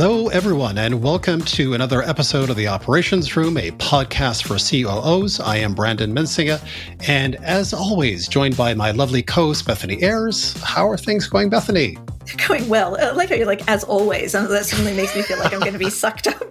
Hello, everyone, and welcome to another episode of the Operations Room, a podcast for COOs. I am Brandon Mensinga, and as always, joined by my lovely co-host, Bethany Ayres. How are things going, Bethany? Going well. I like how you're like, as always, and that suddenly makes me feel like I'm going to be sucked up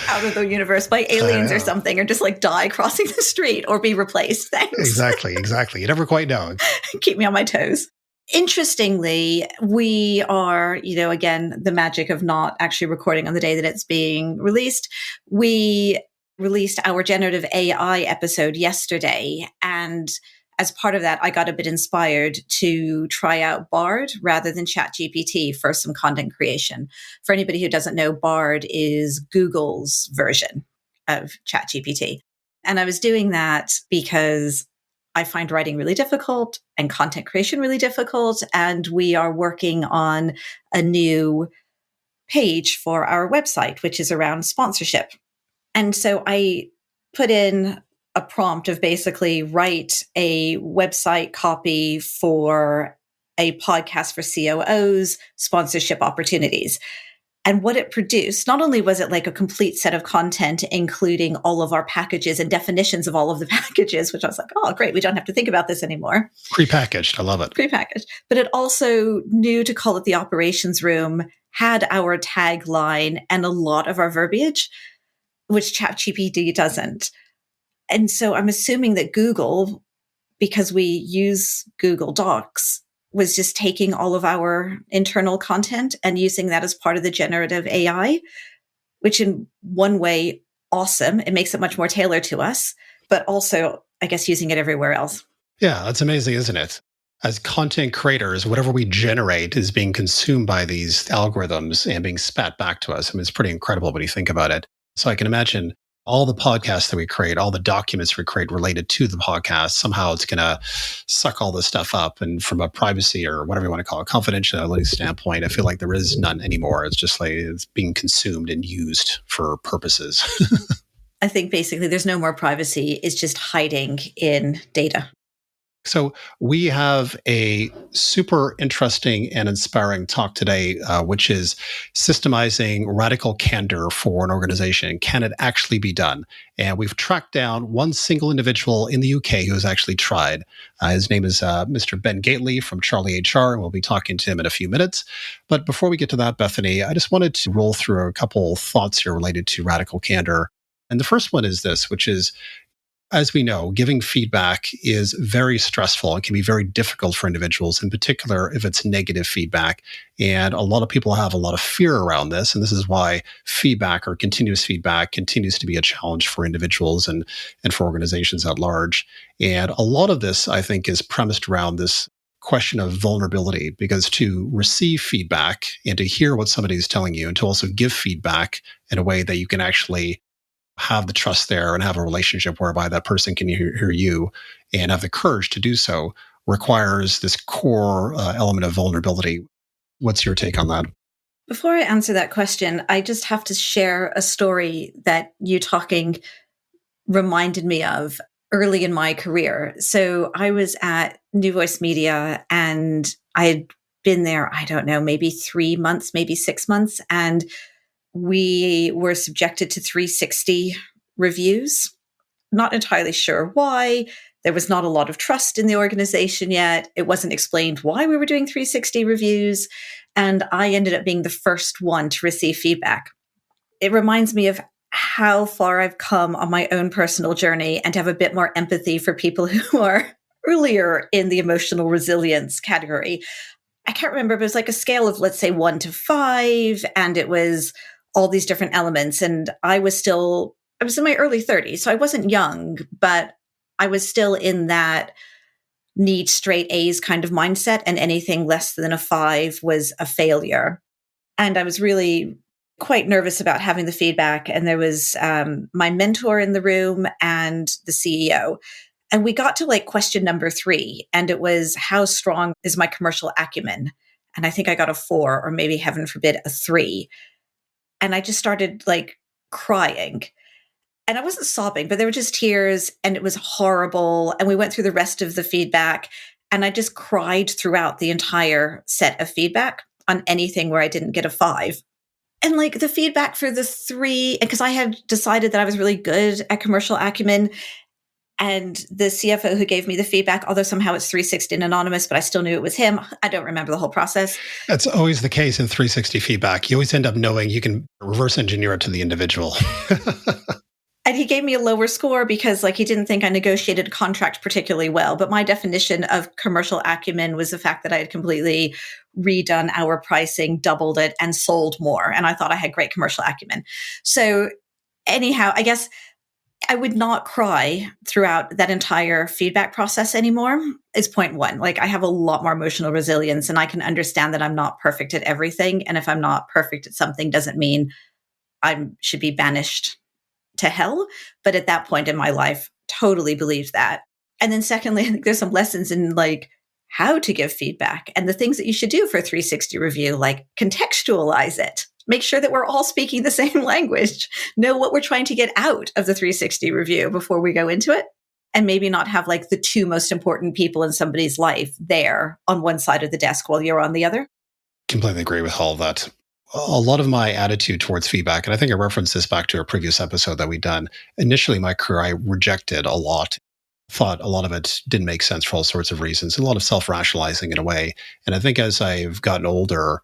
out of the universe by aliens or something, or just like die crossing the street or be replaced. Thanks. Exactly. You never quite know. Keep me on my toes. Interestingly, we are, again, the magic of not actually recording on the day that it's being released. We released our generative AI episode yesterday, and as part of that, I got a bit inspired to try out Bard rather than ChatGPT for some content creation. For anybody who doesn't know, Bard is Google's version of ChatGPT. And I was doing that because I find writing really difficult and content creation really difficult. And we are working on a new page for our website, which is around sponsorship. And so I put in a prompt of basically write a website copy for a podcast for COOs, sponsorship opportunities. And what it produced, not only was it like a complete set of content, including all of our packages and definitions of all of the packages, which I was like, oh, great, we don't have to think about this anymore. Prepackaged, I love it. Prepackaged. But it also knew to call it the operations room, had our tagline and a lot of our verbiage, which ChatGPT doesn't. And so I'm assuming that Google, because we use Google Docs, was just taking all of our internal content and using that as part of the generative AI, which in one way, awesome. It makes it much more tailored to us, but also, I guess, using it everywhere else. Yeah, that's amazing, isn't it? As content creators, whatever we generate is being consumed by these algorithms and being spat back to us. I mean, it's pretty incredible when you think about it. So I can imagine all the podcasts that we create, all the documents we create related to the podcast, somehow it's going to suck all this stuff up. And from a privacy or whatever you want to call it, confidentiality standpoint, I feel like there is none anymore. It's just like it's being consumed and used for purposes. I think basically there's no more privacy. It's just hiding in data. So we have a super interesting and inspiring talk today, which is systemizing radical candor for an organization. Can it actually be done? And we've tracked down one single individual in the UK who has actually tried. His name is Mr. Ben Gateley from CharlieHR, and we'll be talking to him in a few minutes. But before we get to that, Bethany, I just wanted to roll through a couple thoughts here related to radical candor. And the first one is this, which is, as we know, giving feedback is very stressful and can be very difficult for individuals, in particular if it's negative feedback. And a lot of people have a lot of fear around this. And this is why feedback or continuous feedback continues to be a challenge for individuals and for organizations at large. And a lot of this, I think, is premised around this question of vulnerability, because to receive feedback and to hear what somebody is telling you and to also give feedback in a way that you can actually have the trust there and have a relationship whereby that person can hear you and have the courage to do so requires this core element of vulnerability. What's your take on that? Before I answer that question, I just have to share a story that you talking reminded me of early in my career. So I was at New Voice Media and I had been there, I don't know, maybe 3 months, maybe 6 months. And we were subjected to 360 reviews. Not entirely sure why. There was not a lot of trust in the organization yet. It wasn't explained why we were doing 360 reviews. And I ended up being the first one to receive feedback. It reminds me of how far I've come on my own personal journey and to have a bit more empathy for people who are earlier in the emotional resilience category. I can't remember, but it was like a scale of, let's say, 1 to 5. And it was all these different elements. And I was in my early 30s. So I wasn't young, but I was still in that need straight A's kind of mindset. And anything less than a 5 was a failure. And I was really quite nervous about having the feedback. And there was my mentor in the room and the CEO. And we got to like question number 3. And it was, how strong is my commercial acumen? And I think I got a 4, or maybe heaven forbid a 3. And I just started like crying. And I wasn't sobbing, but there were just tears and it was horrible. And we went through the rest of the feedback and I just cried throughout the entire set of feedback on anything where I didn't get a 5. And like the feedback for the three, because I had decided that I was really good at commercial acumen. And the CFO who gave me the feedback, although somehow it's 360 and anonymous, but I still knew it was him. I don't remember the whole process. That's always the case in 360 feedback. You always end up knowing you can reverse engineer it to the individual. And he gave me a lower score because like he didn't think I negotiated a contract particularly well. But my definition of commercial acumen was the fact that I had completely redone our pricing, doubled it, and sold more. And I thought I had great commercial acumen. So anyhow, I guess I would not cry throughout that entire feedback process anymore is point one. Like I have a lot more emotional resilience and I can understand that I'm not perfect at everything. And if I'm not perfect at something doesn't mean I should be banished to hell. But at that point in my life, totally believed that. And then secondly, I think there's some lessons in like how to give feedback and the things that you should do for a 360 review, like contextualize it. Make sure that we're all speaking the same language, know what we're trying to get out of the 360 review before we go into it. And maybe not have like the two most important people in somebody's life there on one side of the desk while you're on the other. Completely agree with all of that. A lot of my attitude towards feedback, and I think I referenced this back to a previous episode that we'd done. Initially, in my career, I rejected a lot, thought a lot of it didn't make sense for all sorts of reasons, a lot of self-rationalizing in a way. And I think as I've gotten older,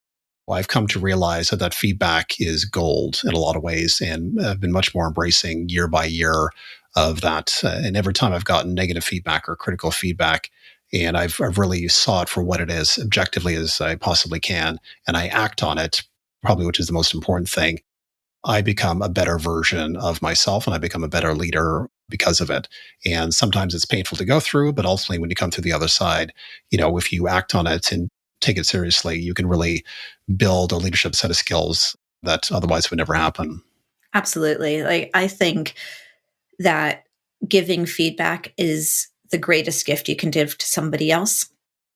I've come to realize that that feedback is gold in a lot of ways, and I've been much more embracing year by year of that. And every time I've gotten negative feedback or critical feedback, and I've really saw it for what it is, objectively as I possibly can, and I act on it, probably which is the most important thing, I become a better version of myself and I become a better leader because of it. And sometimes it's painful to go through, but ultimately when you come through the other side, if you act on it and take it seriously, you can really build a leadership set of skills that otherwise would never happen. Absolutely. Like I think that giving feedback is the greatest gift you can give to somebody else.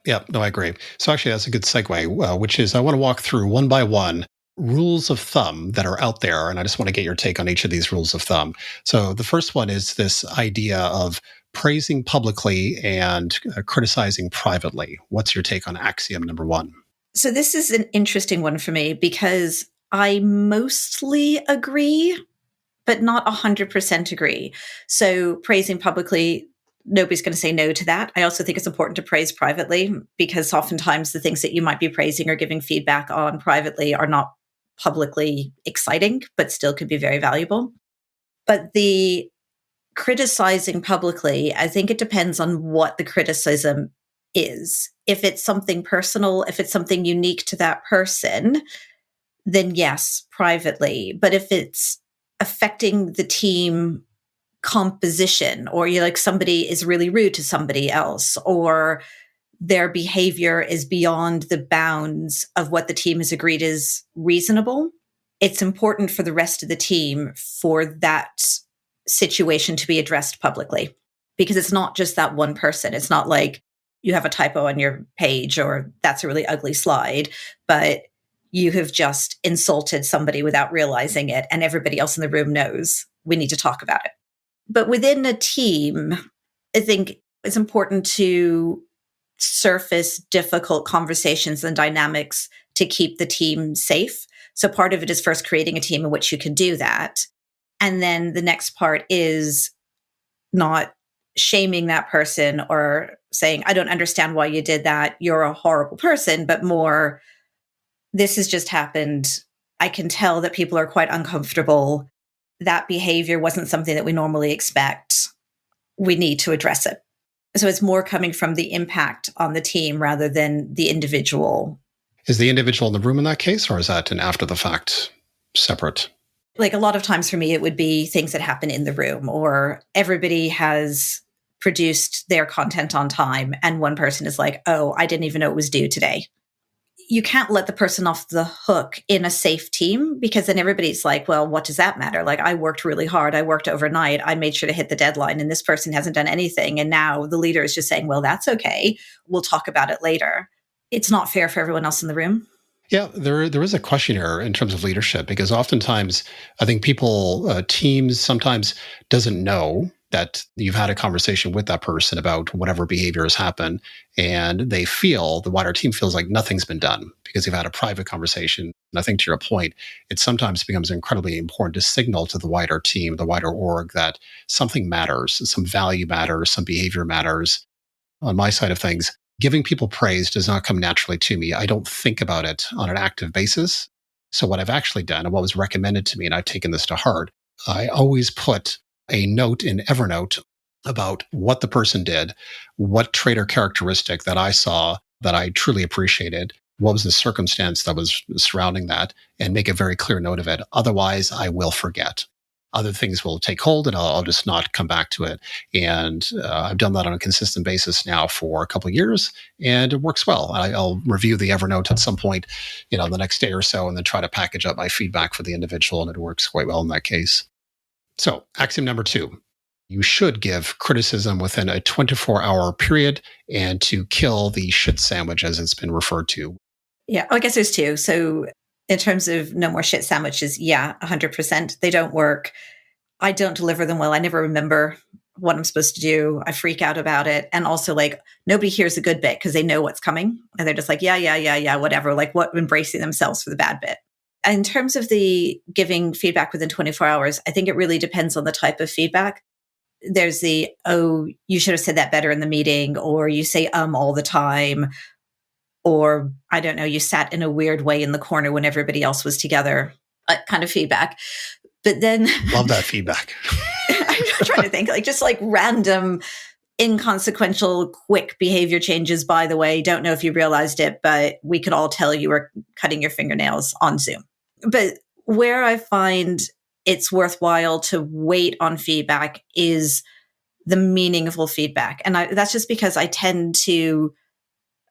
Yeah, no, I agree. So actually, that's a good segue, which is I want to walk through one by one rules of thumb that are out there. And I just want to get your take on each of these rules of thumb. So the first one is this idea of praising publicly and criticizing privately. What's your take on axiom number one? So this is an interesting one for me because I mostly agree, but not 100% agree. So praising publicly, nobody's going to say no to that. I also think it's important to praise privately because oftentimes the things that you might be praising or giving feedback on privately are not publicly exciting, but still could be very valuable. But the criticizing publicly, I think it depends on what the criticism is. If it's something personal, if it's something unique to that person, then yes, privately. But if it's affecting the team composition, or you like somebody is really rude to somebody else, or their behavior is beyond the bounds of what the team has agreed is reasonable, it's important for the rest of the team for that situation to be addressed publicly. Because it's not just that one person. It's not like you have a typo on your page or that's a really ugly slide, but you have just insulted somebody without realizing it, and everybody else in the room knows we need to talk about it. But within a team, I think it's important to surface difficult conversations and dynamics to keep the team safe. So part of it is first creating a team in which you can do that. And then the next part is not shaming that person or saying, I don't understand why you did that. You're a horrible person, but more, this has just happened. I can tell that people are quite uncomfortable. That behavior wasn't something that we normally expect. We need to address it. So it's more coming from the impact on the team rather than the individual. Is the individual in the room in that case, or is that an after the fact separate? Like a lot of times for me, it would be things that happen in the room, or everybody has produced their content on time and one person is like, oh, I didn't even know it was due today. You can't let the person off the hook in a safe team, because then everybody's like, well, what does that matter? Like, I worked really hard. I worked overnight. I made sure to hit the deadline, and this person hasn't done anything. And now the leader is just saying, well, that's okay. We'll talk about it later. It's not fair for everyone else in the room. Yeah, there is a question here in terms of leadership, because oftentimes I think people, teams sometimes doesn't know that you've had a conversation with that person about whatever behavior has happened, and the wider team feels like nothing's been done because you've had a private conversation. And I think to your point, it sometimes becomes incredibly important to signal to the wider team, the wider org, that something matters, some value matters, some behavior matters. On my side of things, giving people praise does not come naturally to me. I don't think about it on an active basis. So what I've actually done and what was recommended to me, and I've taken this to heart, I always put a note in Evernote about what the person did, what trait or characteristic that I saw that I truly appreciated, what was the circumstance that was surrounding that, and make a very clear note of it. Otherwise, I will forget. Other things will take hold and I'll just not come back to it. And I've done that on a consistent basis now for a couple of years, and it works well. I'll review the Evernote at some point, the next day or so, and then try to package up my feedback for the individual, and it works quite well in that case. So, axiom number 2, you should give criticism within a 24-hour period and to kill the shit sandwich, as it's been referred to. Yeah, I guess there's two. So in terms of no more shit sandwiches, yeah, 100%. They don't work. I don't deliver them well. I never remember what I'm supposed to do. I freak out about it. And also, like, nobody hears a good bit because they know what's coming. And they're just like, yeah, whatever. Like, embracing themselves for the bad bit. In terms of the giving feedback within 24 hours, I think it really depends on the type of feedback. There's oh, you should have said that better in the meeting, or you say all the time, or I don't know, you sat in a weird way in the corner when everybody else was together, kind of feedback. But then love that feedback. I'm trying to think, just random, inconsequential, quick behavior changes. By the way, don't know if you realized it, but we could all tell you were cutting your fingernails on Zoom. But where I find it's worthwhile to wait on feedback is the meaningful feedback. And that's just because I tend to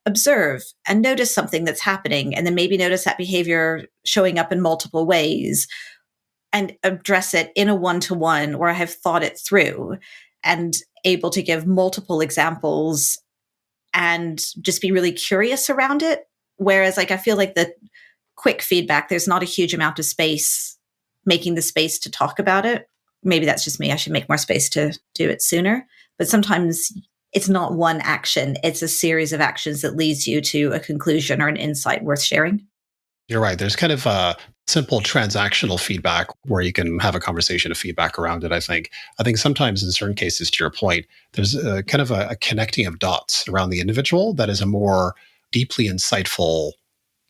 observe and notice something that's happening, and then maybe notice that behavior showing up in multiple ways and address it in a one-to-one where I have thought it through and able to give multiple examples and just be really curious around it. Whereas I feel like the quick feedback, there's not a huge amount of space, making the space to talk about it. Maybe that's just me. I should make more space to do it sooner. But sometimes it's not one action. It's a series of actions that leads you to a conclusion or an insight worth sharing. You're right. There's kind of a simple transactional feedback where you can have a conversation of feedback around it, I think. I think sometimes in certain cases, to your point, there's a kind of a connecting of dots around the individual that is a more deeply insightful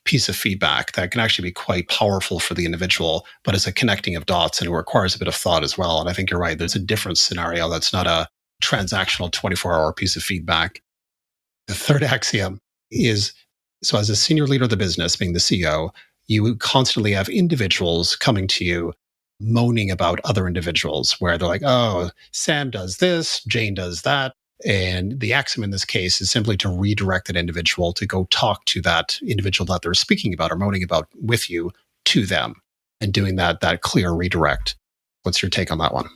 piece of feedback that can actually be quite powerful for the individual, but it's a connecting of dots and it requires a bit of thought as well. And I think you're right. There's a different scenario that's not a transactional 24-hour piece of feedback. The third axiom is, so as a senior leader of the business, being the CEO, you constantly have individuals coming to you moaning about other individuals where they're like, oh, Sam does this, Jane does that. And the axiom in this case is simply to redirect that individual to go talk to that individual that they're speaking about or moaning about with you to them, and doing that clear redirect. What's your take on that one?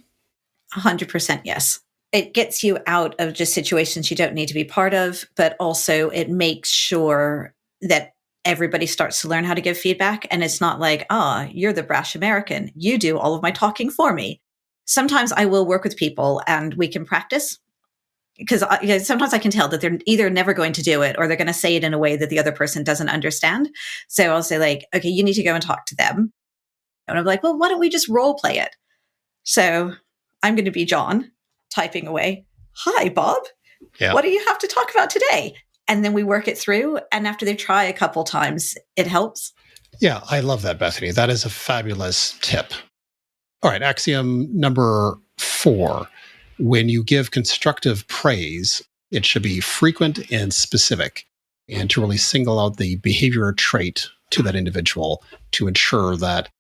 100% yes. It gets you out of just situations you don't need to be part of, but also it makes sure that everybody starts to learn how to give feedback. And it's not like, you're the brash American. You do all of my talking for me. Sometimes I will work with people and we can practice, because sometimes I can tell that they're either never going to do it or they're going to say it in a way that the other person doesn't understand. So I'll say okay, you need to go and talk to them. And I'm like, well, why don't we just role play it? So I'm going to be John typing away. Hi, Bob. Yeah. What do you have to talk about today? And then we work it through. And after they try a couple times, it helps. Yeah, I love that, Bethany. That is a fabulous tip. All right, axiom number 4. When you give constructive praise, it should be frequent and specific, and to really single out the behavior trait to that individual to ensure that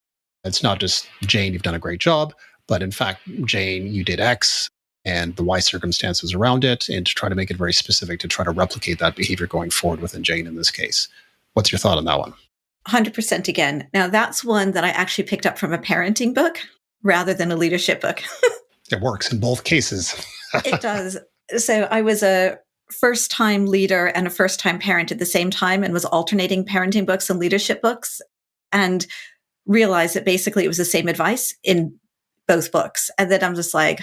it's not just, Jane, you've done a great job, but in fact, Jane, you did X and the Y circumstances around it, and to try to make it very specific to try to replicate that behavior going forward within Jane in this case. What's your thought on that one? 100% again. Now, that's one that I actually picked up from a parenting book rather than a leadership book. It works in both cases. It does. So I was a first-time leader and a first-time parent at the same time, and was alternating parenting books and leadership books, and realized that basically it was the same advice in both books. And then I'm just like,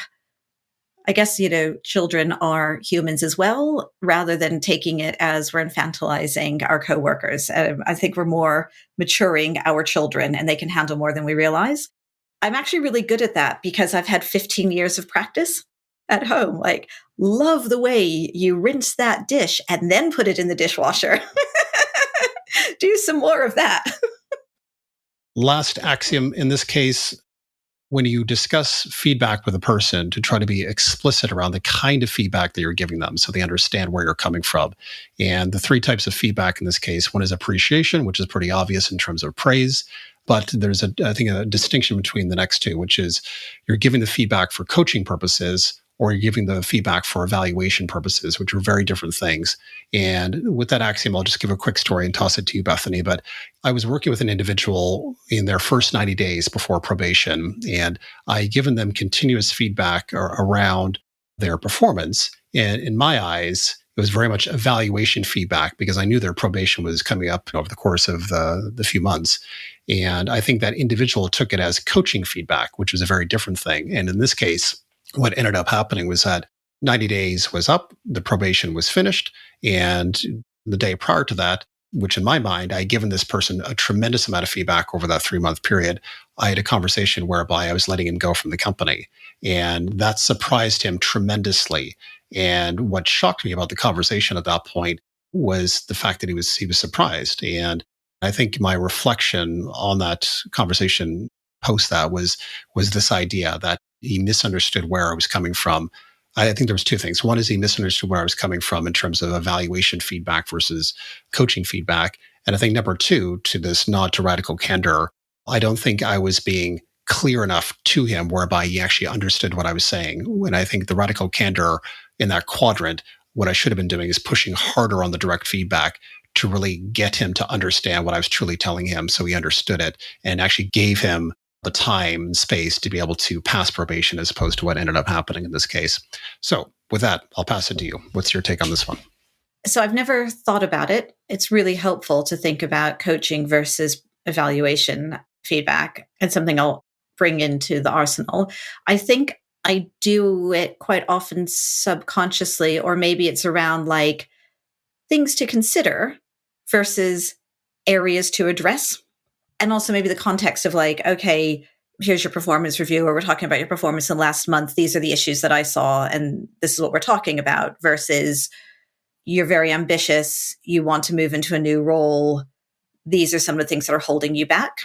I guess, children are humans as well, rather than taking it as we're infantilizing our coworkers. I think we're more maturing our children and they can handle more than we realize. I'm actually really good at that because I've had 15 years of practice at home. Like, love the way you rinse that dish and then put it in the dishwasher. Do some more of that. Last axiom in this case, when you discuss feedback with a person, to try to be explicit around the kind of feedback that you're giving them so they understand where you're coming from. And the three types of feedback in this case, one is appreciation, which is pretty obvious in terms of praise. But there's, I think, a distinction between the next two, which is you're giving the feedback for coaching purposes or you're giving the feedback for evaluation purposes, which are very different things. And with that axiom, I'll just give a quick story and toss it to you, Bethany. But I was working with an individual in their first 90 days before probation, and I had given them continuous feedback around their performance. And in my eyes, it was very much evaluation feedback because I knew their probation was coming up over the course of the few months. And I think that individual took it as coaching feedback, which was a very different thing. And in this case, what ended up happening was that 90 days was up, the probation was finished, and the day prior to that, which in my mind, I had given this person a tremendous amount of feedback over that 3-month period. I had a conversation whereby I was letting him go from the company. And that surprised him tremendously. And what shocked me about the conversation at that point was the fact that he was surprised. And I think my reflection on that conversation post that was this idea that he misunderstood where I was coming from. I think there was two things. One is he misunderstood where I was coming from in terms of evaluation feedback versus coaching feedback. And I think number two, to this nod to radical candor, I don't think I was being clear enough to him whereby he actually understood what I was saying. When I think the radical candor in that quadrant, what I should have been doing is pushing harder on the direct feedback to really get him to understand what I was truly telling him so he understood it and actually gave him the time and space to be able to pass probation as opposed to what ended up happening in this case. So with that, I'll pass it to you. What's your take on this one? So I've never thought about it. It's really helpful to think about coaching versus evaluation feedback and something I'll bring into the arsenal. I think I do it quite often subconsciously, or maybe it's around like things to consider versus areas to address. And also maybe the context of like, okay, here's your performance review, or we're talking about your performance in the last month. These are the issues that I saw, and this is what we're talking about, versus you're very ambitious. You want to move into a new role. These are some of the things that are holding you back.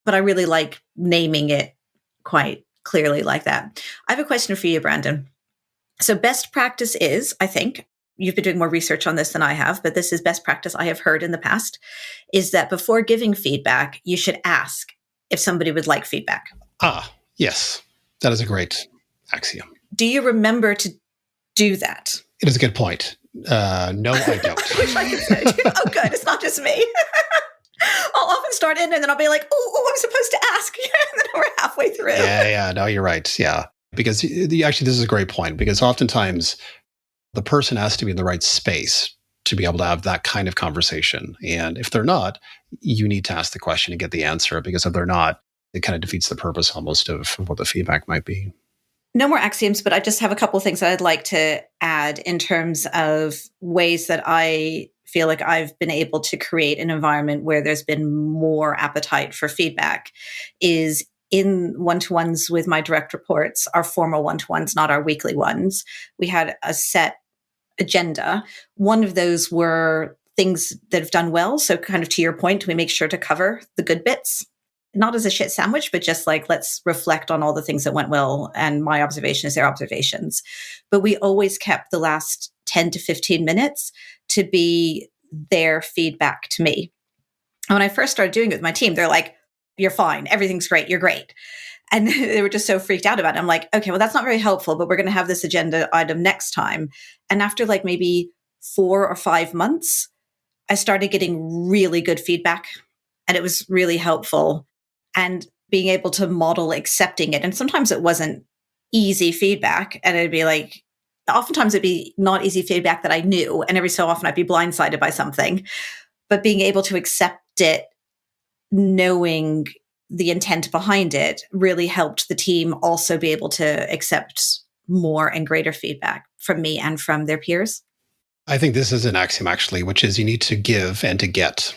But I really like naming it quite clearly like that. I have a question for you, Brandon. So best practice is, I think, you've been doing more research on this than I have, but this is best practice I have heard in the past, is that before giving feedback, you should ask if somebody would like feedback. Yes. That is a great axiom. Do you remember to do that? It is a good point. No, I don't. Wish I could say, oh, good. It's not just me. I'll often start in and then I'll be like, oh, I'm supposed to ask. And then we're halfway through. Yeah. No, you're right. Yeah. Because actually, this is a great point because oftentimes the person has to be in the right space to be able to have that kind of conversation. And if they're not, you need to ask the question and get the answer, because if they're not, it kind of defeats the purpose almost of what the feedback might be. No more axioms, but I just have a couple of things that I'd like to add in terms of ways that I feel like I've been able to create an environment where there's been more appetite for feedback. Is in one-to-ones with my direct reports, our formal one-to-ones, not our weekly ones, we had a set agenda. One of those were things that have done well. So kind of to your point, we make sure to cover the good bits, not as a shit sandwich, but just like, let's reflect on all the things that went well. And my observation is their observations. But we always kept the last 10 to 15 minutes to be their feedback to me. And when I first started doing it with my team, they're like, you're fine. Everything's great. You're great. And they were just so freaked out about it. I'm like, okay, well, that's not very helpful, but we're going to have this agenda item next time. And after like maybe 4 or 5 months, I started getting really good feedback, and it was really helpful. And being able to model accepting it. And sometimes it wasn't easy feedback. And it'd be like, oftentimes it'd be not easy feedback that I knew. And every so often I'd be blindsided by something. But being able to accept it, knowing the intent behind it, really helped the team also be able to accept more and greater feedback from me and from their peers? I think this is an axiom, actually, which is you need to give and to get.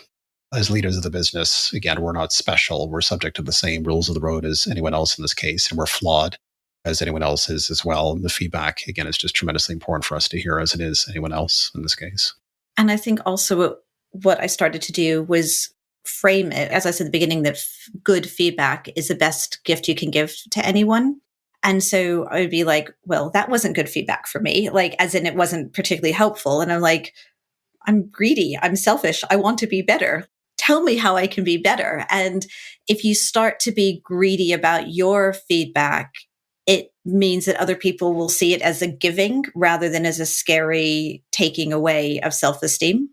As leaders of the business, again, we're not special. We're subject to the same rules of the road as anyone else in this case, and we're flawed as anyone else is as well. And the feedback, again, is just tremendously important for us to hear as it is anyone else in this case. And I think also what I started to do was frame it, as I said at the beginning, that good feedback is the best gift you can give to anyone. And so I would be like, well, that wasn't good feedback for me, like, as in it wasn't particularly helpful. And I'm like, I'm greedy, I'm selfish, I want to be better. Tell me how I can be better. And if you start to be greedy about your feedback, it means that other people will see it as a giving rather than as a scary taking away of self-esteem.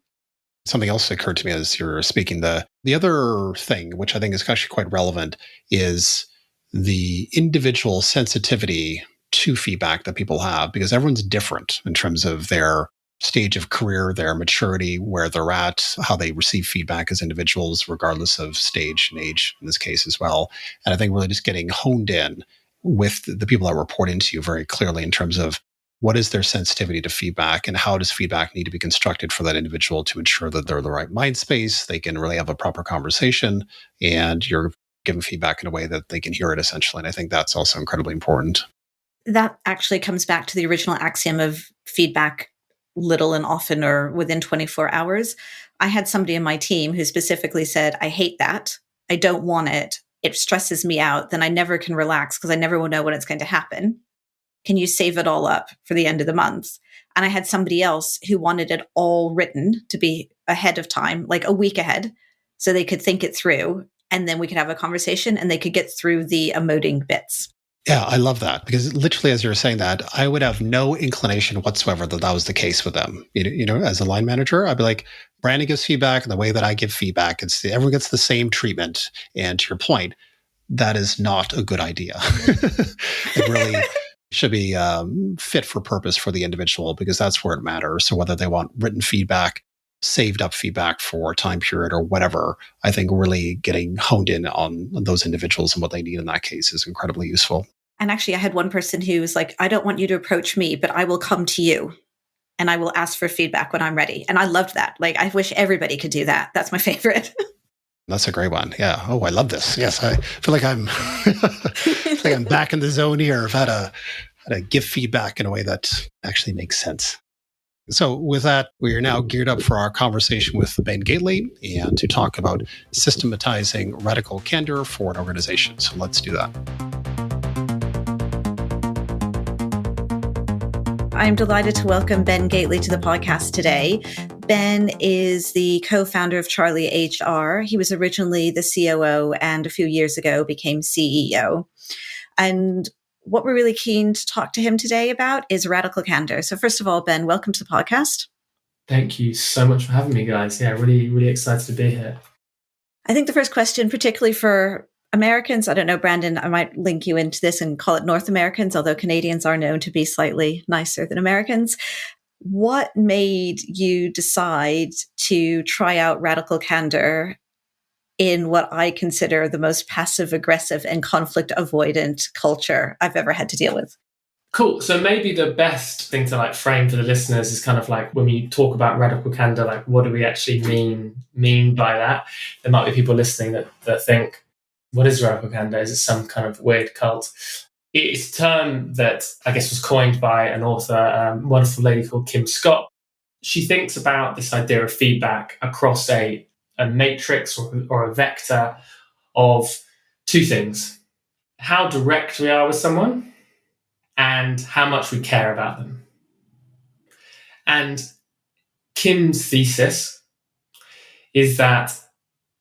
Something else occurred to me as you were speaking. The other thing, which I think is actually quite relevant, is the individual sensitivity to feedback that people have, because everyone's different in terms of their stage of career, their maturity, where they're at, how they receive feedback as individuals, regardless of stage and age in this case as well. And I think really just getting honed in with the people that report into you very clearly in terms of what is their sensitivity to feedback and how does feedback need to be constructed for that individual to ensure that they're in the right mind space, they can really have a proper conversation, and you're giving feedback in a way that they can hear it essentially. And I think that's also incredibly important. That actually comes back to the original axiom of feedback little and often or within 24 hours. I had somebody in my team who specifically said, I hate that. I don't want it. It stresses me out. Then I never can relax because I never will know when it's going to happen. Can you save it all up for the end of the month? And I had somebody else who wanted it all written to be ahead of time, like a week ahead, so they could think it through. And then we could have a conversation and they could get through the emoting bits. Yeah, I love that, because literally as you were saying that, I would have no inclination whatsoever that that was the case with them. As a line manager, I'd be like, Brandon gives feedback, and the way that I give feedback, everyone gets the same treatment. And to your point, that is not a good idea. It really should be fit for purpose for the individual, because that's where it matters. So whether they want written feedback, saved up feedback for a time period or whatever, I think really getting honed in on those individuals and what they need in that case is incredibly useful. And actually, I had one person who was like, I don't want you to approach me, but I will come to you and I will ask for feedback when I'm ready. And I loved that. Like, I wish everybody could do that. That's my favorite. That's a great one. Yeah. Oh, I love this. Yes. I feel like I'm like I'm back in the zone here. I've had to give feedback in a way that actually makes sense. So with that, we are now geared up for our conversation with Ben Gateley and to talk about systematizing radical candor for an organization. So let's do that. I'm delighted to welcome Ben Gateley to the podcast today. Ben is the co-founder of CharlieHR. He was originally the COO and a few years ago became CEO. And what we're really keen to talk to him today about is radical candor. So first of all, Ben, welcome to the podcast. Thank you so much for having me, guys. Yeah, really, really excited to be here. I think the first question, particularly for Americans, I don't know, Brandon, I might link you into this and call it North Americans, although Canadians are known to be slightly nicer than Americans. What made you decide to try out radical candor in what I consider the most passive aggressive and conflict avoidant culture I've ever had to deal with? Cool. So maybe the best thing to frame for the listeners is kind of like when we talk about radical candor, like what do we actually mean by that? There might be people listening that think, what is radical candor? Is it some kind of weird cult? It's a term that I guess was coined by an author, wonderful lady called Kim Scott. She thinks about this idea of feedback across a matrix or a vector of two things: how direct we are with someone and how much we care about them. And Kim's thesis is that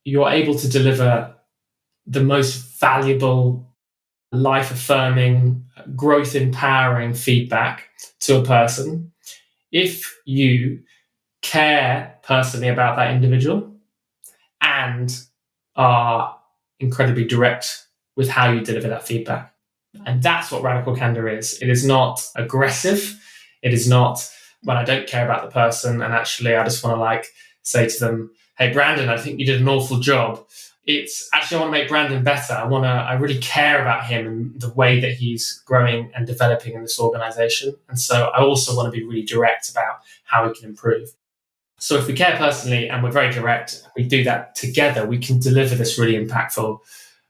you're able to deliver the most valuable, life-affirming, growth-empowering feedback to a person if you care personally about that individual and are incredibly direct with how you deliver that feedback. And that's what radical candor is. It is not aggressive. It is not when I don't care about the person and actually I just want to say to them, hey, Brandon, I think you did an awful job. It's actually, I want to make Brandon better. I really care about him and the way that he's growing and developing in this organization. And so I also want to be really direct about how we can improve. So if we care personally and we're very direct, we do that together, we can deliver this really impactful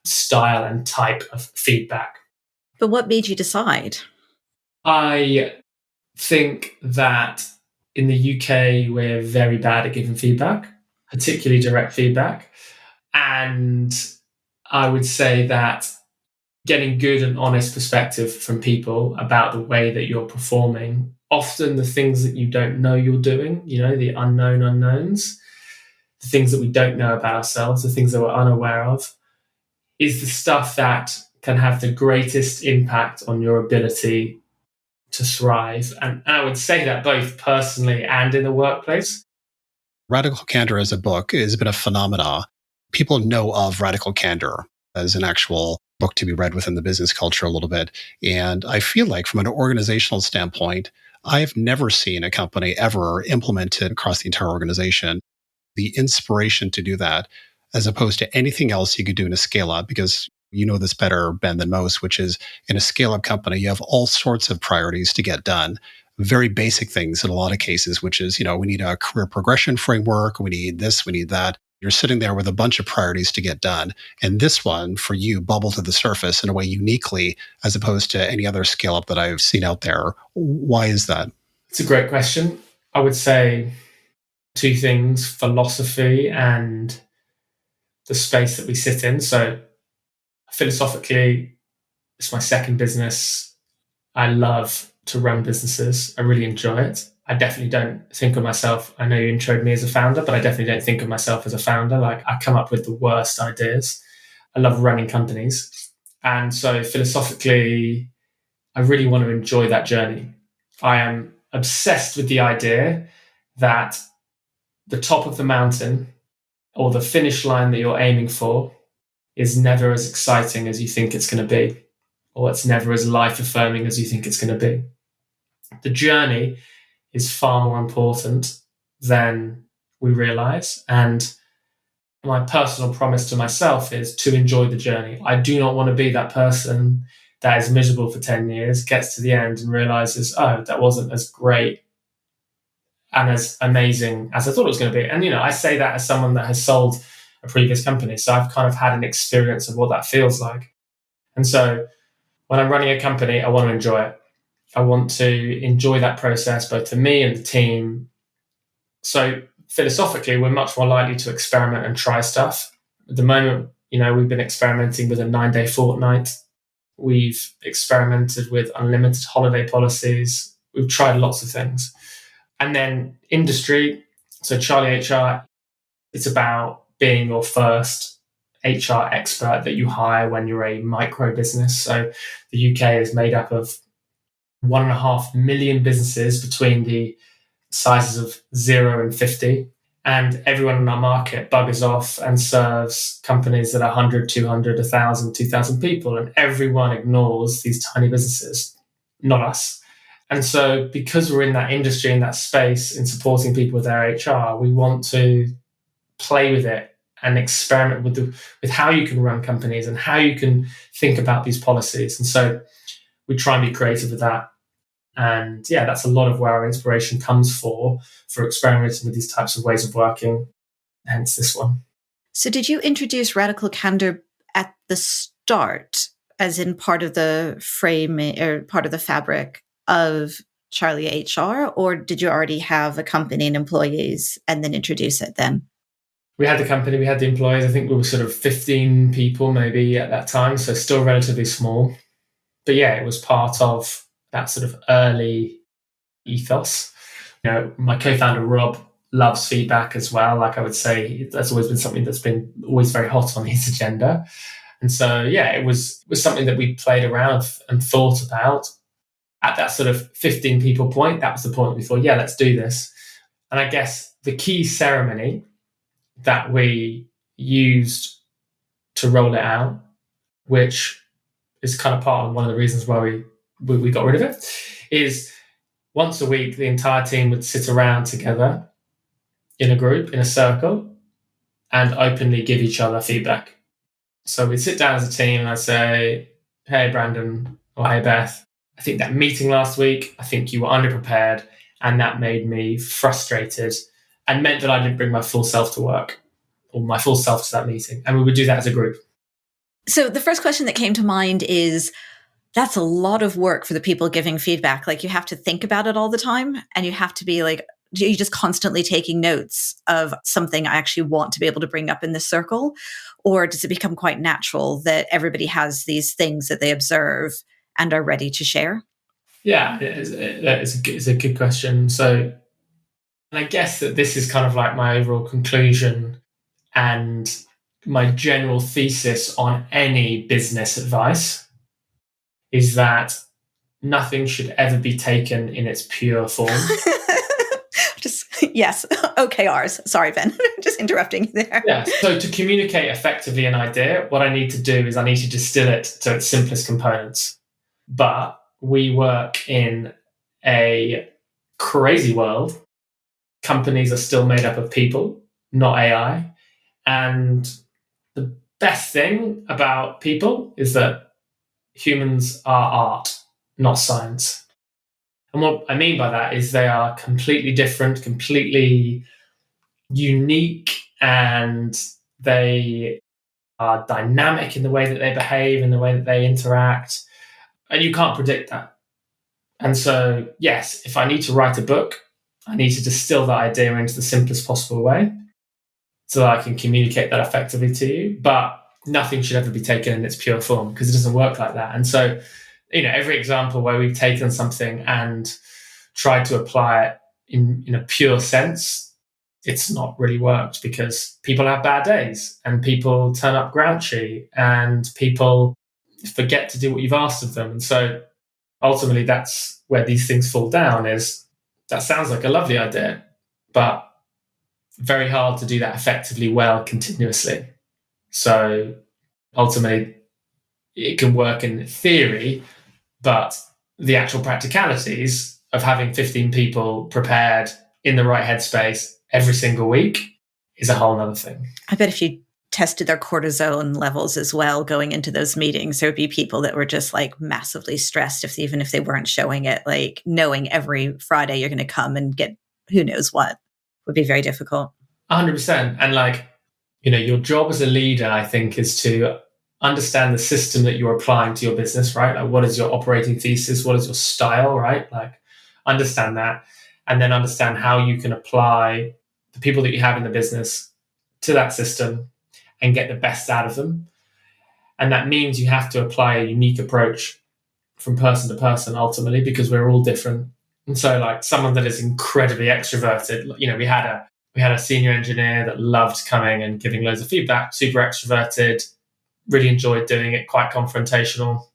style and type of feedback. But what made you decide? I think that in the UK, we're very bad at giving feedback, particularly direct feedback. And I would say that getting good and honest perspective from people about the way that you're performing, often the things that you don't know you're doing, the unknown unknowns, the things that we don't know about ourselves, the things that we're unaware of, is the stuff that can have the greatest impact on your ability to thrive. And I would say that both personally and in the workplace. Radical Candor as a book has been a phenomena. People know of Radical Candor as an actual book to be read within the business culture a little bit. And I feel like from an organizational standpoint, I've never seen a company ever implement it across the entire organization. The inspiration to do that, as opposed to anything else you could do in a scale up, because you know this better, Ben, than most, which is in a scale up company, you have all sorts of priorities to get done. Very basic things in a lot of cases, which is, we need a career progression framework. We need this, we need that. You're sitting there with a bunch of priorities to get done. And this one, for you, bubbled to the surface in a way uniquely, as opposed to any other scale up that I've seen out there. Why is that? It's a great question. I would say two things: philosophy and the space that we sit in. So philosophically, it's my second business. I love to run businesses. I really enjoy it. I definitely don't think of myself, I know you introed me as a founder, but I definitely don't think of myself as a founder. Like, I come up with the worst ideas. I love running companies. And so philosophically, I really want to enjoy that journey. I am obsessed with the idea that the top of the mountain or the finish line that you're aiming for is never as exciting as you think it's going to be, or it's never as life-affirming as you think it's going to be. The journey is far more important than we realize. And my personal promise to myself is to enjoy the journey. I do not want to be that person that is miserable for 10 years, gets to the end and realizes, oh, that wasn't as great and as amazing as I thought it was going to be. And, I say that as someone that has sold a previous company. So I've kind of had an experience of what that feels like. And so when I'm running a company, I want to enjoy it. I want to enjoy that process, both for me and the team. So philosophically, we're much more likely to experiment and try stuff. At the moment, we've been experimenting with a 9-day fortnight. We've experimented with unlimited holiday policies. We've tried lots of things. And then industry. So CharlieHR, it's about being your first HR expert that you hire when you're a micro business. So the UK is made up of 1.5 million businesses between the sizes of 0 and 50. And everyone in our market buggers off and serves companies that are 100, 200, 1,000, 2,000 people. And everyone ignores these tiny businesses, not us. And so because we're in that industry, in that space, in supporting people with their HR, we want to play with it and experiment with how you can run companies and how you can think about these policies. And so we try and be creative with that. And yeah, that's a lot of where our inspiration comes for experimenting with these types of ways of working, hence this one. So did you introduce Radical Candor at the start, as in part of the frame or part of the fabric of CharlieHR, or did you already have a company and employees and then introduce it then? We had the company, we had the employees. I think we were sort of 15 people maybe at that time, so still relatively small. But yeah, it was part of that sort of early ethos. My co-founder Rob loves feedback as well. Like, I would say that's always been something that's been always very hot on his agenda. And so yeah, it was something that we played around and thought about. At that sort of 15 people point, that was the point we thought, yeah, let's do this. And I guess the key ceremony that we used to roll it out, which is kind of part of one of the reasons why we got rid of it, is once a week, the entire team would sit around together in a group, in a circle, and openly give each other feedback. So we'd sit down as a team and I'd say, hey, Brandon, or hey, Beth, I think that meeting last week, I think you were underprepared, and that made me frustrated and meant that I didn't bring my full self to work or my full self to that meeting. And we would do that as a group. So the first question that came to mind is, that's a lot of work for the people giving feedback. Like, you have to think about it all the time, and you have to be like, you're just constantly taking notes of something I actually want to be able to bring up in this circle? Or does it become quite natural that everybody has these things that they observe and are ready to share? Yeah, it's a good question. So, and I guess that this is kind of like my overall conclusion and my general thesis on any business advice is that nothing should ever be taken in its pure form. Yes. OKRs. Sorry, Ben. Just interrupting you there. Yeah. So to communicate effectively an idea, what I need to do is I need to distill it to its simplest components. But we work in a crazy world. Companies are still made up of people, not AI. And the best thing about people is that humans are art, not science. And what I mean by that is they are completely different, completely unique, and they are dynamic in the way that they behave, in the way that they interact. And you can't predict that. And so, yes, if I need to write a book, I need to distill that idea into the simplest possible way so that I can communicate that effectively to you. But nothing should ever be taken in its pure form because it doesn't work like that. And so, every example where we've taken something and tried to apply it in a pure sense, it's not really worked because people have bad days and people turn up grouchy and people forget to do what you've asked of them. And so ultimately that's where these things fall down. Is that sounds like a lovely idea, but very hard to do that effectively well continuously. So ultimately it can work in theory, but the actual practicalities of having 15 people prepared in the right headspace every single week is a whole nother thing. I bet if you tested their cortisone levels as well going into those meetings, there would be people that were just like massively stressed, even if they weren't showing it, like knowing every Friday you're going to come and get who knows what would be very difficult. 100%. And like, your job as a leader, I think, is to understand the system that you're applying to your business, right? Like, what is your operating thesis? What is your style, right? Like, understand that, and then understand how you can apply the people that you have in the business to that system and get the best out of them. And that means you have to apply a unique approach from person to person, ultimately, because we're all different. And so, like, someone that is incredibly extroverted, we had a senior engineer that loved coming and giving loads of feedback, super extroverted, really enjoyed doing it, quite confrontational.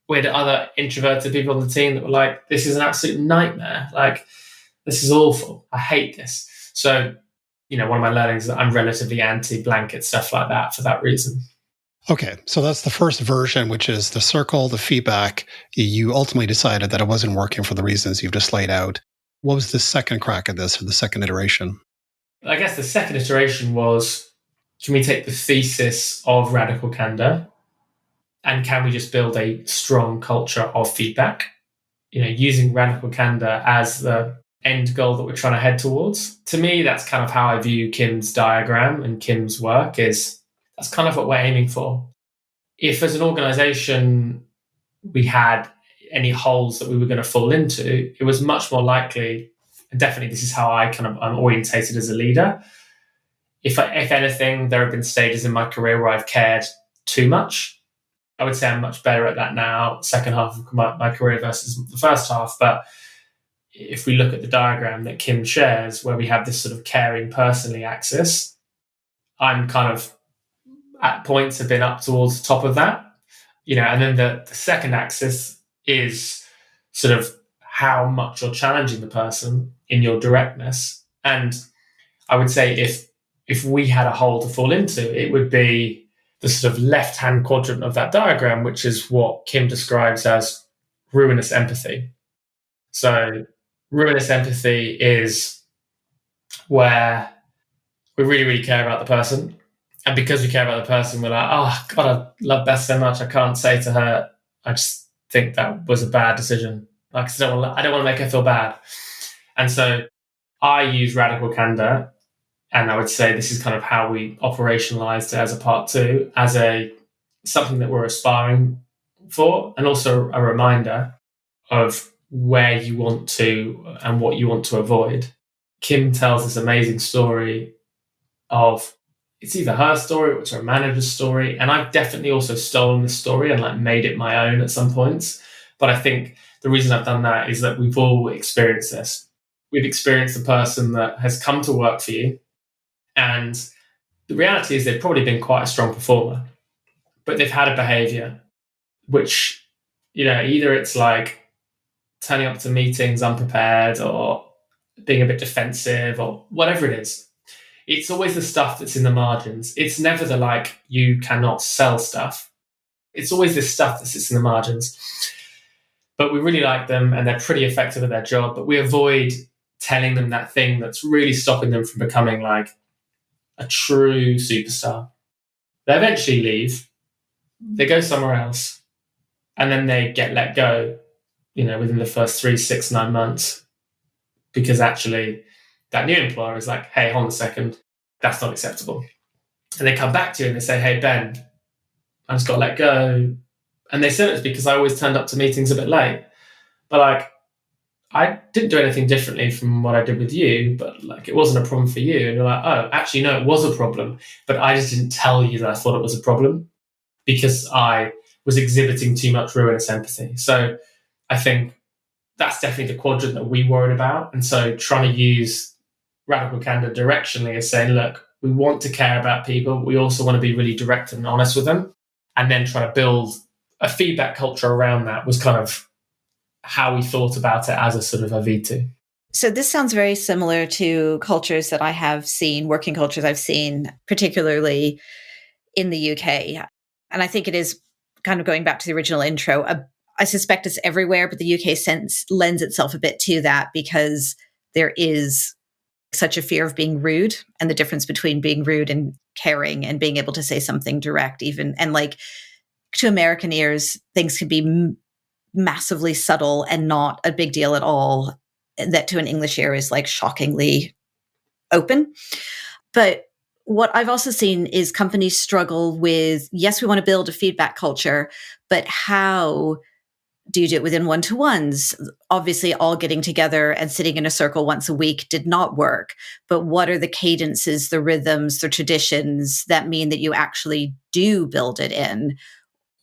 We had other introverted people on the team that were like, this is an absolute nightmare. Like, this is awful. I hate this. So, one of my learnings is that I'm relatively anti-blanket stuff like that for that reason. Okay, so that's the first version, which is the circle, the feedback. You ultimately decided that it wasn't working for the reasons you've just laid out. What was the second crack at this, or the second iteration? I guess the second iteration was, can we take the thesis of Radical Candor and can we just build a strong culture of feedback? Using Radical Candor as the end goal that we're trying to head towards. To me, that's kind of how I view Kim's diagram and Kim's work. Is that's kind of what we're aiming for. If as an organization we had any holes that we were going to fall into, it was much more likely, and definitely this is how I'm orientated as a leader. If anything, there have been stages in my career where I've cared too much. I would say I'm much better at that now, second half of my career versus the first half. But if we look at the diagram that Kim shares, where we have this sort of caring personally axis, I'm kind of at points have been up towards the top of that. And then the second axis is sort of how much you're challenging the person in your directness. And I would say if we had a hole to fall into, it would be the sort of left-hand quadrant of that diagram, which is what Kim describes as ruinous empathy. So ruinous empathy is where we really, really care about the person. And because we care about the person, we're like, oh, God, I love Beth so much. I can't say to her, I just think that was a bad decision. Like, I don't want to make her feel bad. And so I use radical candor. And I would say this is kind of how we operationalized it as a part 2, as something that we're aspiring for, and also a reminder of where you want to and what you want to avoid. Kim tells this amazing story of, it's either her story or it's her manager's story. And I've definitely also stolen this story and like made it my own at some points. But I think the reason I've done that is that we've all experienced this. We've experienced a person that has come to work for you, and the reality is they've probably been quite a strong performer, but they've had a behavior which, either it's like turning up to meetings unprepared or being a bit defensive or whatever it is. It's always the stuff that's in the margins. It's never the like, you cannot sell stuff. It's always this stuff that sits in the margins. But we really like them and they're pretty effective at their job, but we avoid telling them that thing that's really stopping them from becoming like a true superstar. They eventually leave, they go somewhere else, and then they get let go, within the first 3, 6, 9 months, because actually that new employer is like, hey, hold on a second, that's not acceptable. And they come back to you and they say, hey, Ben, I just got let go. And they said it's because I always turned up to meetings a bit late. But like, I didn't do anything differently from what I did with you, but like, it wasn't a problem for you. And you're like, oh, actually, no, it was a problem. But I just didn't tell you that I thought it was a problem because I was exhibiting too much ruinous empathy. So I think that's definitely the quadrant that we worried about. And so trying to use radical candor directionally is saying, look, we want to care about people, but we also want to be really direct and honest with them. And then try to build a feedback culture around that was kind of how we thought about it as a sort of a V2. So this sounds very similar to cultures that I have seen, working cultures I've seen, particularly in the UK. And I think it is kind of going back to the original intro. I suspect it's everywhere, but the UK lends itself a bit to that because there is such a fear of being rude, and the difference between being rude and caring and being able to say something direct even. And like, to American ears, things can be massively subtle and not a big deal at all. That to an English ear is like shockingly open. But what I've also seen is companies struggle with, yes, we want to build a feedback culture, but how do you do it within one-to-ones? Obviously, all getting together and sitting in a circle once a week did not work. But what are the cadences, the rhythms, the traditions that mean that you actually do build it in?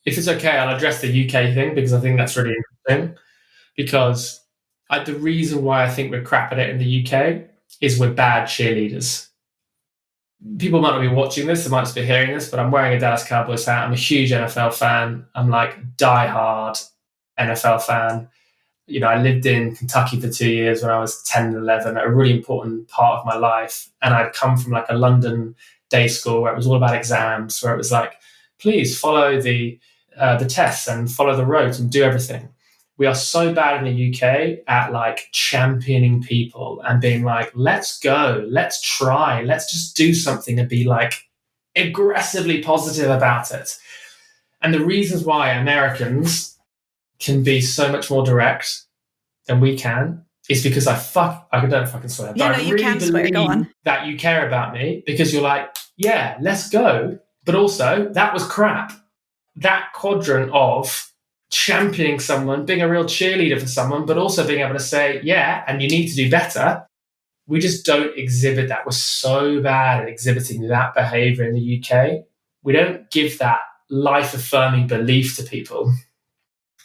If it's okay, I'll address the UK thing because I think that's really interesting. Because the reason why I think we're crap at it in the UK is we're bad cheerleaders. People might not be watching this, they might just be hearing this, but I'm wearing a Dallas Cowboys hat. I'm a huge NFL fan. I'm like diehard NFL fan. I lived in Kentucky for 2 years when I was 10 and 11, a really important part of my life. And I'd come from like a London day school where it was all about exams, where it was like, please follow the tests and follow the roads and do everything. We are so bad in the UK at like championing people and being like, let's go, let's try, let's just do something and be like aggressively positive about it. And the reasons why Americans can be so much more direct than we can is because I don't fucking swear. Yeah, but no, I you really can swear. Go on. that you care about me because you're like, yeah, let's go. But also, that was crap. That quadrant of championing someone, being a real cheerleader for someone, but also being able to say, yeah, and you need to do better. We just don't exhibit that. We're so bad at exhibiting that behavior in the UK. We don't give that life-affirming belief to people.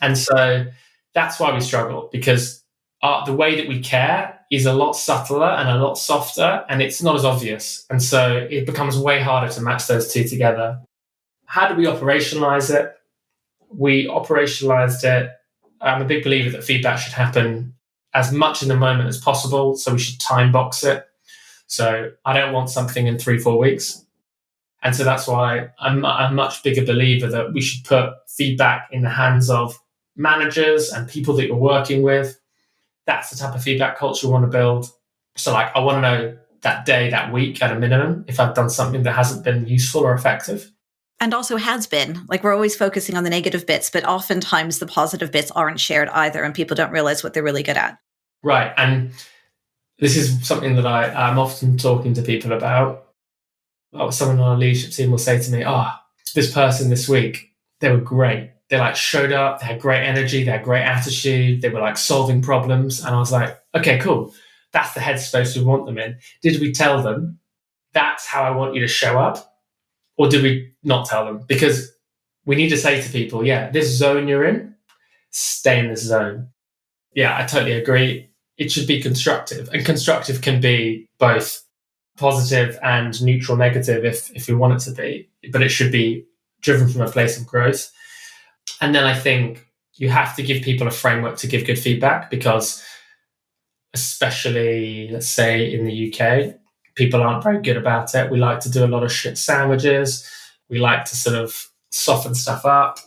And so that's why we struggle, because the way that we care is a lot subtler and a lot softer, and it's not as obvious. And so it becomes way harder to match those two together. How do we operationalize it? We operationalized it. I'm a big believer that feedback should happen as much in the moment as possible. So we should time box it. So I don't want something in 3-4 weeks. And so that's why I'm a much bigger believer that we should put feedback in the hands of managers and people that you're working with. That's the type of feedback culture we want to build. So like, I want to know that day, that week at a minimum, if I've done something that hasn't been useful or effective. And also has been. Like, we're always focusing on the negative bits, but oftentimes the positive bits aren't shared either, and people don't realize what they're really good at. Right. And this is something that I'm often talking to people about. Someone on our leadership team will say to me, this person this week, they were great. They like showed up, they had great energy, they had great attitude, they were like solving problems. And I was like, okay, cool. That's the headspace we want them in. Did we tell them that's how I want you to show up? Or did we not tell them? Because we need to say to people, this zone you're in, stay in this zone. Yeah, I totally agree. It should be constructive. And constructive can be both positive and neutral negative if we want it to be. But it should be driven from a place of growth. And then I think you have to give people a framework to give good feedback, because especially, let's say, in the UK, people aren't very good about it. We like to do a lot of shit sandwiches. We like to sort of soften stuff up.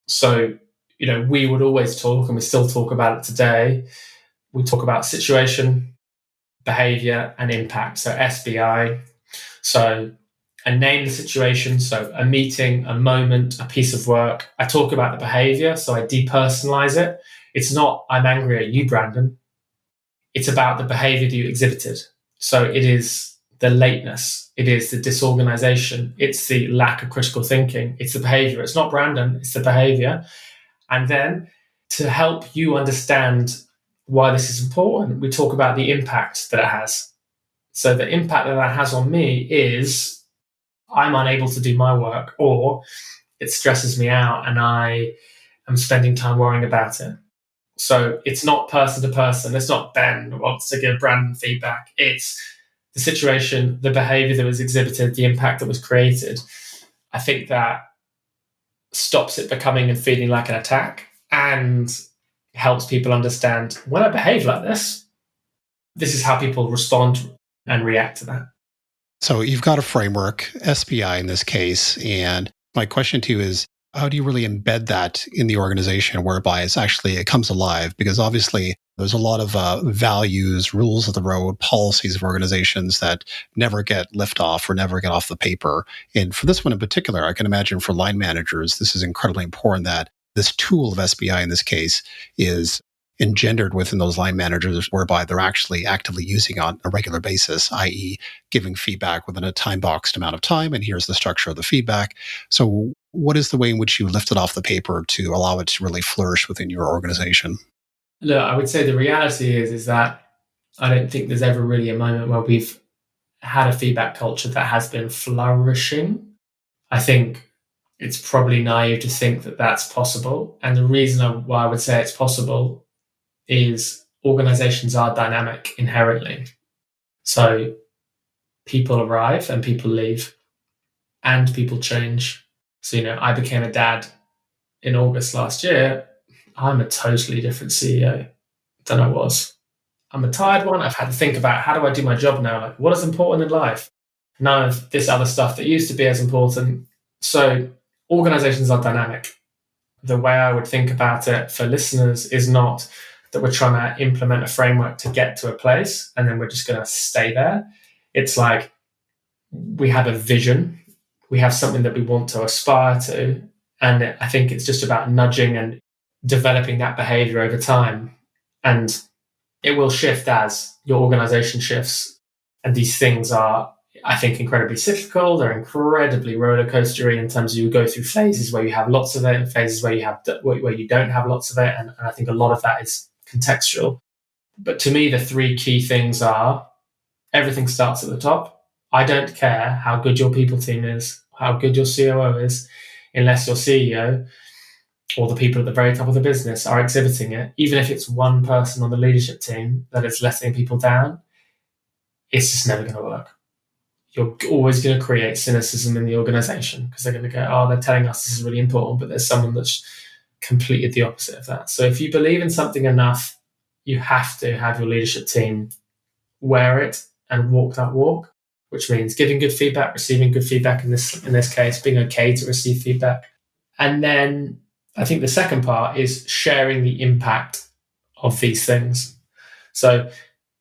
So, we would always talk, and we still talk about it today. We talk about situation, behavior, and impact. So SBI. So I name the situation. So a meeting, a moment, a piece of work. I talk about the behavior. So I depersonalize it. It's not, I'm angry at you, Brandon. It's about the behavior that you exhibited. So it is the lateness. It is the disorganization. It's the lack of critical thinking. It's the behavior. It's not Brandon. It's the behavior. And then to help you understand why this is important, we talk about the impact that it has. So the impact that has on me is I'm unable to do my work, or it stresses me out and I am spending time worrying about it. So it's not person to person. It's not Ben wants to give Brandon feedback. It's the situation, the behavior that was exhibited, the impact that was created. I think that stops it becoming and feeling like an attack, and helps people understand, when I behave like this is how people respond and react to that. So you've got a framework, SBI in this case, and my question to you is, how do you really embed that in the organization whereby it comes alive? Because obviously there's a lot of values, rules of the road, policies of organizations that never get lift off or never get off the paper. And for this one in particular, I can imagine for line managers, this is incredibly important that this tool of SBI in this case is engendered within those line managers, whereby they're actually actively using it on a regular basis, i.e. giving feedback within a time-boxed amount of time, and here's the structure of the feedback. So what is the way in which you lift it off the paper to allow it to really flourish within your organization? Look, I would say the reality is that I don't think there's ever really a moment where we've had a feedback culture that has been flourishing. I think it's probably naive to think that that's possible. And the reason why I would say it's possible is organizations are dynamic inherently. So people arrive and people leave and people change. So, I became a dad in August last year. I'm a totally different CEO than I was. I'm a tired one. I've had to think about, how do I do my job now? Like, what is important in life? None of this other stuff that used to be as important. So organizations are dynamic. The way I would think about it for listeners is not that we're trying to implement a framework to get to a place and then we're just going to stay there. It's like we have a vision. We have something that we want to aspire to. And I think it's just about nudging and developing that behavior over time. And it will shift as your organization shifts. And these things are, I think, incredibly cyclical. They're incredibly roller coastery in terms of you go through phases where you have lots of it and phases where you don't have lots of it. And I think a lot of that is contextual. But to me, the three key things are everything starts at the top. I don't care how good your people team is, how good your COO is, unless your CEO or the people at the very top of the business are exhibiting it. Even if it's one person on the leadership team that is letting people down, it's just never going to work. You're always going to create cynicism in the organization because they're going to go, they're telling us this is really important, but there's someone that's completed the opposite of that. So if you believe in something enough, you have to have your leadership team wear it and walk that walk, which means giving good feedback, receiving good feedback in this case, being okay to receive feedback. And then I think the second part is sharing the impact of these things. So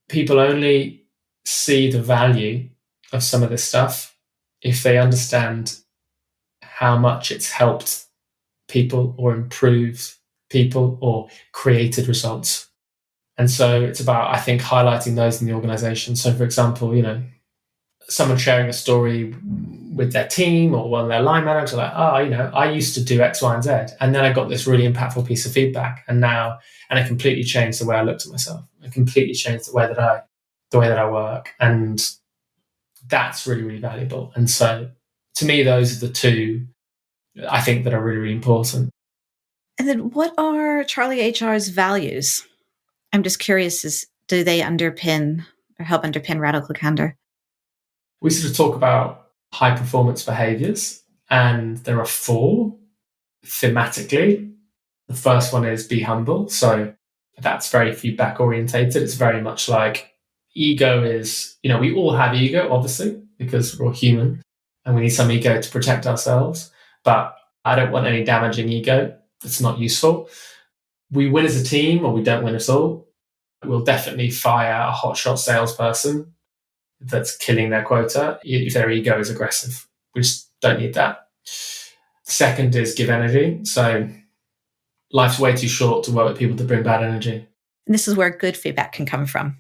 people only see the value of some of this stuff, if they understand how much it's helped people or improved people or created results. And so it's about, I think, highlighting those in the organization. So, for example, someone sharing a story with their team or one of their line managers, like, I used to do X, Y, and Z. And then I got this really impactful piece of feedback. And it completely changed the way I looked at myself. It completely changed the way that I work. And that's really, really valuable. And so to me, those are the two I think that are really, really important. And then what are CharlieHR's values? I'm just curious, do they underpin or help underpin Radical Candor? We sort of talk about high performance behaviors, and there are 4 thematically. The first one is be humble. So that's very feedback orientated. It's very much like ego is, we all have ego, obviously, because we're all human and we need some ego to protect ourselves. But I don't want any damaging ego. It's not useful. We win as a team or we don't win at all. We'll definitely fire a hotshot salesperson that's killing their quota if their ego is aggressive. We just don't need that. Second is give energy. So life's way too short to work with people that bring bad energy. And this is where good feedback can come from.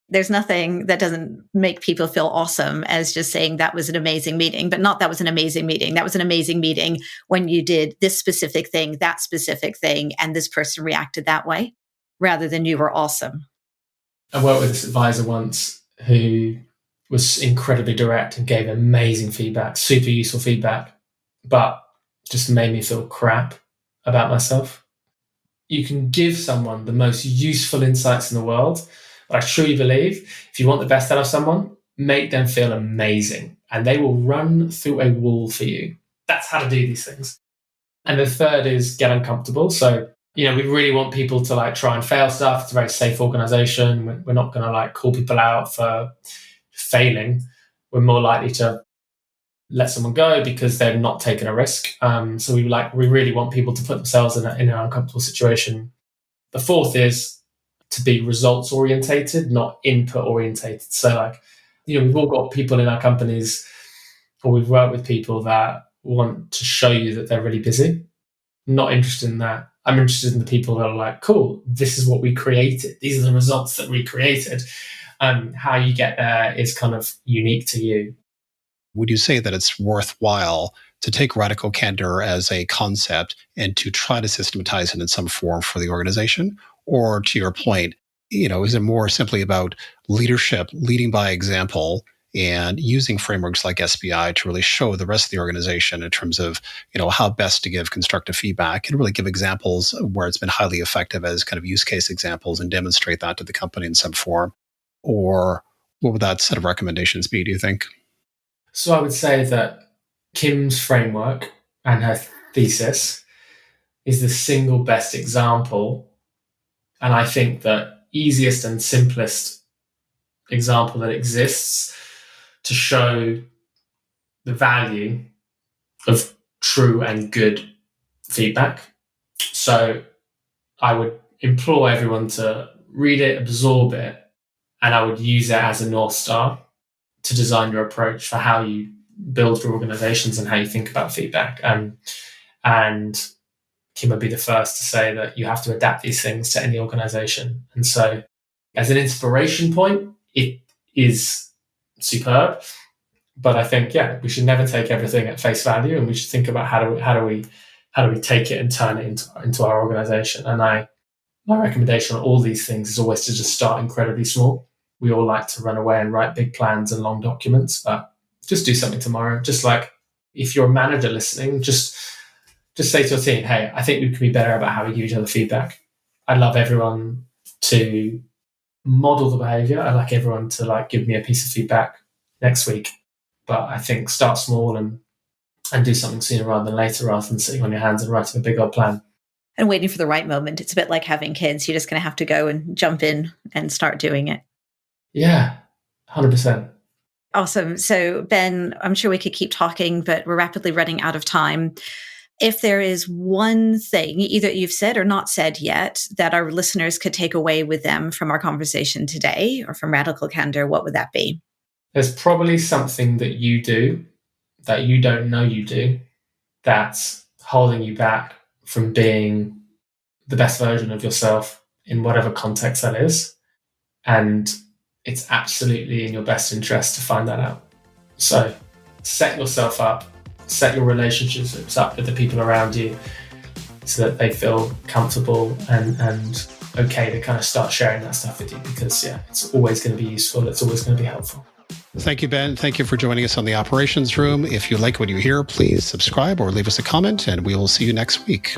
There's nothing that doesn't make people feel awesome as just saying that was an amazing meeting, but not that was an amazing meeting. That was an amazing meeting when you did this specific thing, that specific thing, and this person reacted that way, rather than you were awesome. I worked with this advisor once who was incredibly direct and gave amazing feedback, super useful feedback, but just made me feel crap about myself. You can give someone the most useful insights in the world, but I truly believe if you want the best out of someone, make them feel amazing and they will run through a wall for you. That's how to do these things. And the third is get uncomfortable. So, we really want people to try and fail stuff. It's a very safe organization. We're not going to call people out for failing. We're more likely to let someone go because they're not taking a risk. So we really want people to put themselves in an uncomfortable situation. The fourth is to be results orientated, not input orientated. So we've all got people in our companies, or we've worked with people that want to show you that they're really busy. Not interested in that. I'm interested in the people that are like, cool, this is what we created. These are the results that we created. How you get there is kind of unique to you. Would you say that it's worthwhile to take radical candor as a concept and to try to systematize it in some form for the organization? Or to your point, is it more simply about leadership, leading by example, and using frameworks like SBI to really show the rest of the organization in terms of, how best to give constructive feedback and really give examples where it's been highly effective as kind of use case examples and demonstrate that to the company in some form? Or what would that set of recommendations be, do you think? So I would say that Kim's framework and her thesis is the single best example, and I think the easiest and simplest example that exists to show the value of true and good feedback. So I would implore everyone to read it, absorb it, and I would use it as a North Star to design your approach for how you build your organizations and how you think about feedback. And Kim would be the first to say that you have to adapt these things to any organization. And so as an inspiration point, it is superb. But I think, we should never take everything at face value, and we should think about how do we take it and turn it into our organization. And my recommendation on all these things is always to just start incredibly small. We all like to run away and write big plans and long documents, but just do something tomorrow. Just like if you're a manager listening, just say to your team, hey, I think we could be better about how we give each other feedback. I'd love everyone to model the behavior. I'd like everyone to give me a piece of feedback next week. But I think start small and do something sooner rather than later, rather than sitting on your hands and writing a big old plan. And waiting for the right moment. It's a bit like having kids. You're just going to have to go and jump in and start doing it. Yeah, 100%. Awesome. So Ben, I'm sure we could keep talking, but we're rapidly running out of time. if there is one thing, either you've said or not said yet, that our listeners could take away with them from our conversation today or from Radical Candor, what would that be? There's probably something that you do that you don't know you do that's holding you back from being the best version of yourself in whatever context that is. And it's absolutely in your best interest to find that out. So set yourself up, set your relationships up with the people around you so that they feel comfortable and okay to kind of start sharing that stuff with you, because it's always going to be useful. It's always going to be helpful. Thank you, Ben. Thank you for joining us on the Operations Room. If you like what you hear, please subscribe or leave us a comment, and we will see you next week.